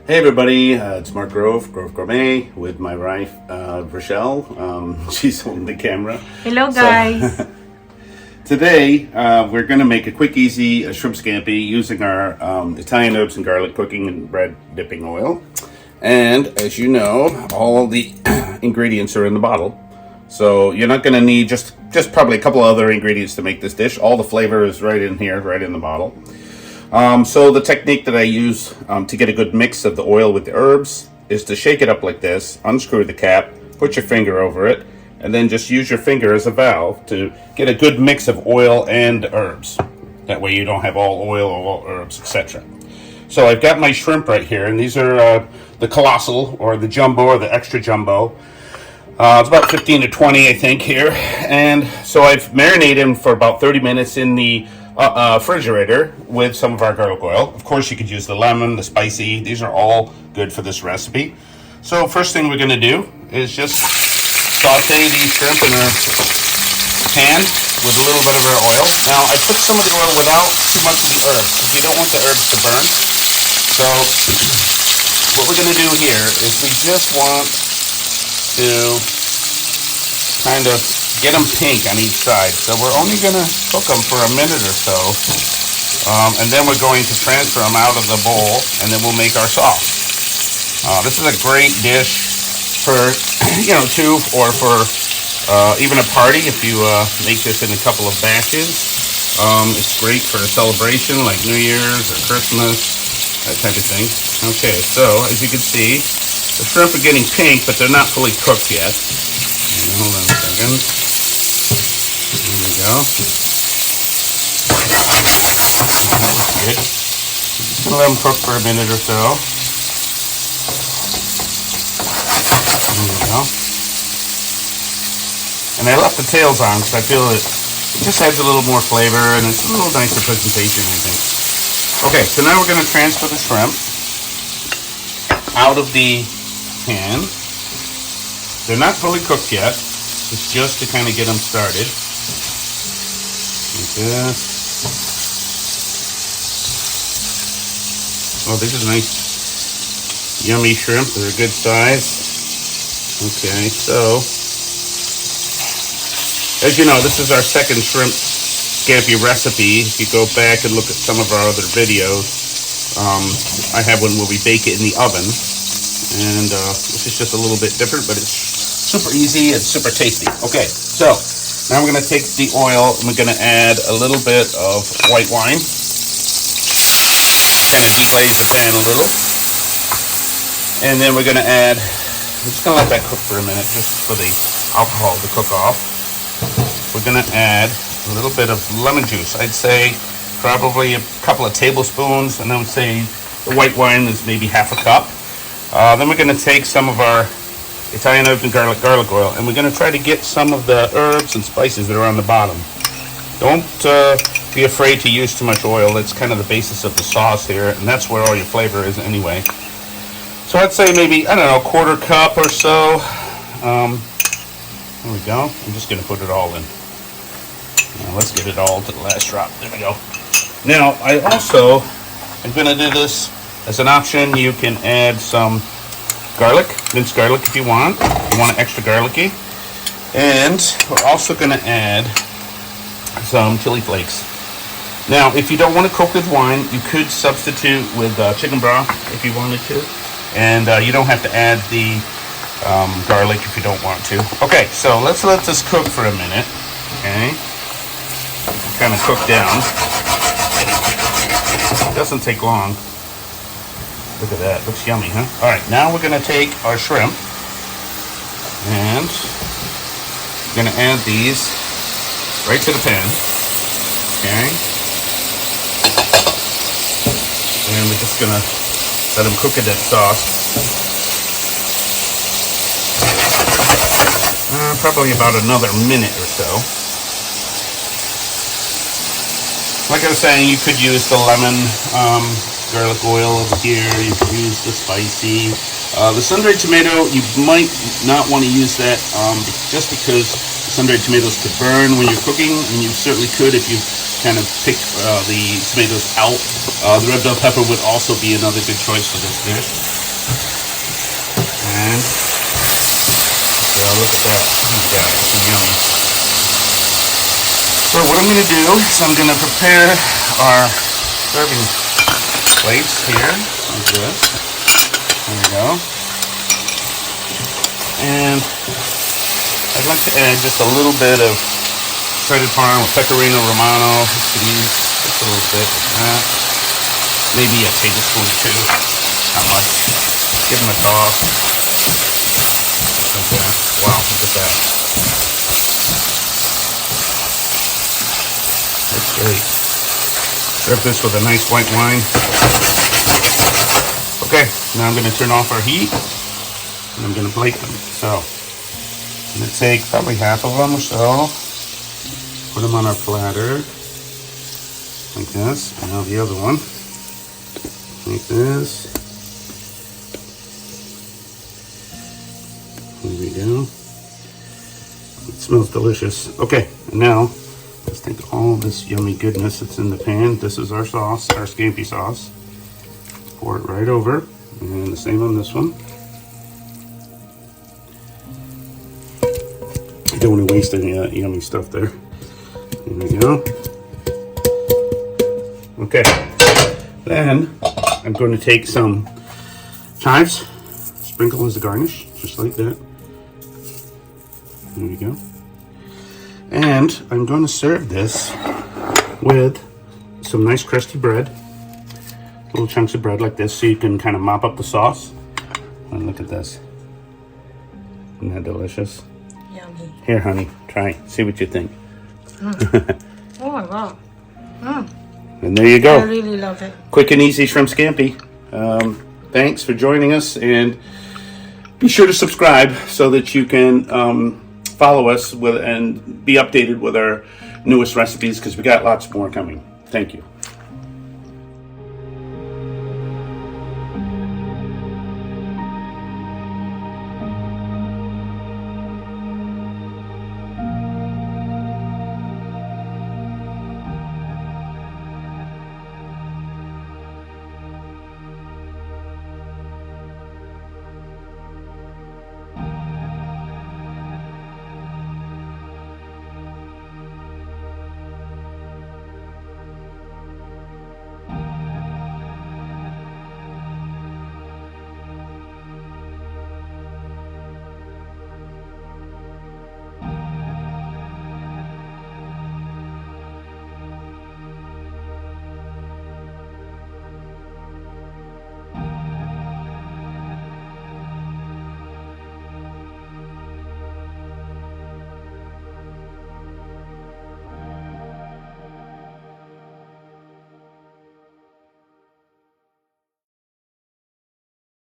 Hey everybody, it's Mark Grove Gourmet with my wife Rochelle. She's holding the camera. Hello guys. So, today we're going to make a quick, easy shrimp scampi using our Italian herbs and garlic cooking and bread dipping oil. And as you know, all the ingredients are in the bottle. So you're not going to need just probably a couple other ingredients to make this dish. All the flavor is right in here, right in the bottle. So the technique that I use to get a good mix of the oil with the herbs is to shake it up like this, unscrew the cap, put your finger over it, and then just use your finger as a valve to get a good mix of oil and herbs. That way you don't have all oil or all herbs, etc. So I've got my shrimp right here, and these are the colossal or the jumbo or the extra jumbo. It's about 15 to 20, I think, here. And so I've marinated them for about 30 minutes in the refrigerator with some of our garlic oil. Of course, you could use the lemon, the spicy. These are all good for this recipe. So first thing we're going to do is just saute these shrimp in a pan with a little bit of our oil. Now, I put some of the oil without too much of the herbs because we don't want the herbs to burn. So what we're going to do here is we just want to kind of get them pink on each side. So we're only going to cook them for a minute or so. And then we're going to transfer them out of the bowl, and then we'll make our sauce. This is a great dish for, two, or for even a party if you make this in a couple of batches. It's great for a celebration like New Year's or Christmas, that type of thing. Okay, so as you can see, the shrimp are getting pink, but they're not fully cooked yet. Hold on a second. There we go. That looks good. Just gonna let them cook for a minute or so. There we go. And I left the tails on because I feel it just adds a little more flavor and it's a little nicer presentation, I think. Okay, so now we're gonna transfer the shrimp out of the pan. They're not fully cooked yet. It's just to kind of get them started. Like this. Oh, these are nice, yummy shrimp. They're a good size. Okay, so as you know, this is our second shrimp scampi recipe. If you go back and look at some of our other videos, I have one where we bake it in the oven. And this is just a little bit different, but it's super easy and super tasty. Okay, so now we're going to take the oil and we're going to add a little bit of white wine. Kind of deglaze the pan a little. And then we're going to add, I'm just going to let that cook for a minute just for the alcohol to cook off. We're going to add a little bit of lemon juice. I'd say probably a couple of tablespoons, and I would say the white wine is maybe half a cup. Then we're going to take some of our Italian herbs and garlic oil, and we're going to try to get some of the herbs and spices that are on the bottom. Don't be afraid to use too much oil. It's kind of the basis of the sauce here, and that's where all your flavor is anyway. So I'd say maybe, I don't know, a quarter cup or so. There we go. I'm just going to put it all in. Now let's get it all to the last drop. There we go. Now, I also am going to do this as an option. You can add some garlic, minced garlic if you want. You want it extra garlicky. And we're also going to add some chili flakes. Now, if you don't want to cook with wine, you could substitute with chicken broth if you wanted to. And you don't have to add the garlic if you don't want to. Okay, so let's let this cook for a minute. Okay. Kind of cook down. It doesn't take long. Look at that. Looks yummy, huh? All right, now we're going to take our shrimp and we're going to add these right to the pan. Okay. And we're just going to let them cook in that sauce. Probably about another minute or so. Like I was saying, you could use the lemon garlic oil over here. You could use the spicy. The sun-dried tomato, you might not want to use that just because sun-dried tomatoes could burn when you're cooking, and you certainly could if you kind of pick the tomatoes out. The red bell pepper would also be another good choice for this dish. And look at that. Oh God, it's yummy. So what I'm going to do is I'm going to prepare our serving plates here, like this. There we go. And I'd like to add just a little bit of shredded parm or pecorino romano. Just a little bit of that. Maybe a tablespoon or two. Not much. Give them a toss. Like that. Wow, look at that. That's great. Serve this with a nice white wine. Okay, now I'm going to turn off our heat and I'm going to plate them. So I'm going to take probably half of them or so, put them on our platter like this, and now the other one like this. There we go. It smells delicious. Okay, and now let's take all this yummy goodness that's in the pan. This is our sauce, our Scampi sauce. Pour it right over, and the same on this one. You don't want to waste any yummy stuff there. There we go. Okay, then I'm going to take some chives, sprinkle as a garnish, just like that. There we go. And I'm going to serve this with some nice crusty bread. Little chunks of bread like this so you can kind of mop up the sauce. And look at this. Isn't that delicious? Yummy. Here, honey, try. See what you think. Oh my God. And there you go. I really love it. Quick and easy shrimp scampi. Thanks for joining us, and be sure to subscribe so that you can follow us and be updated with our newest recipes, because we got lots more coming. Thank you.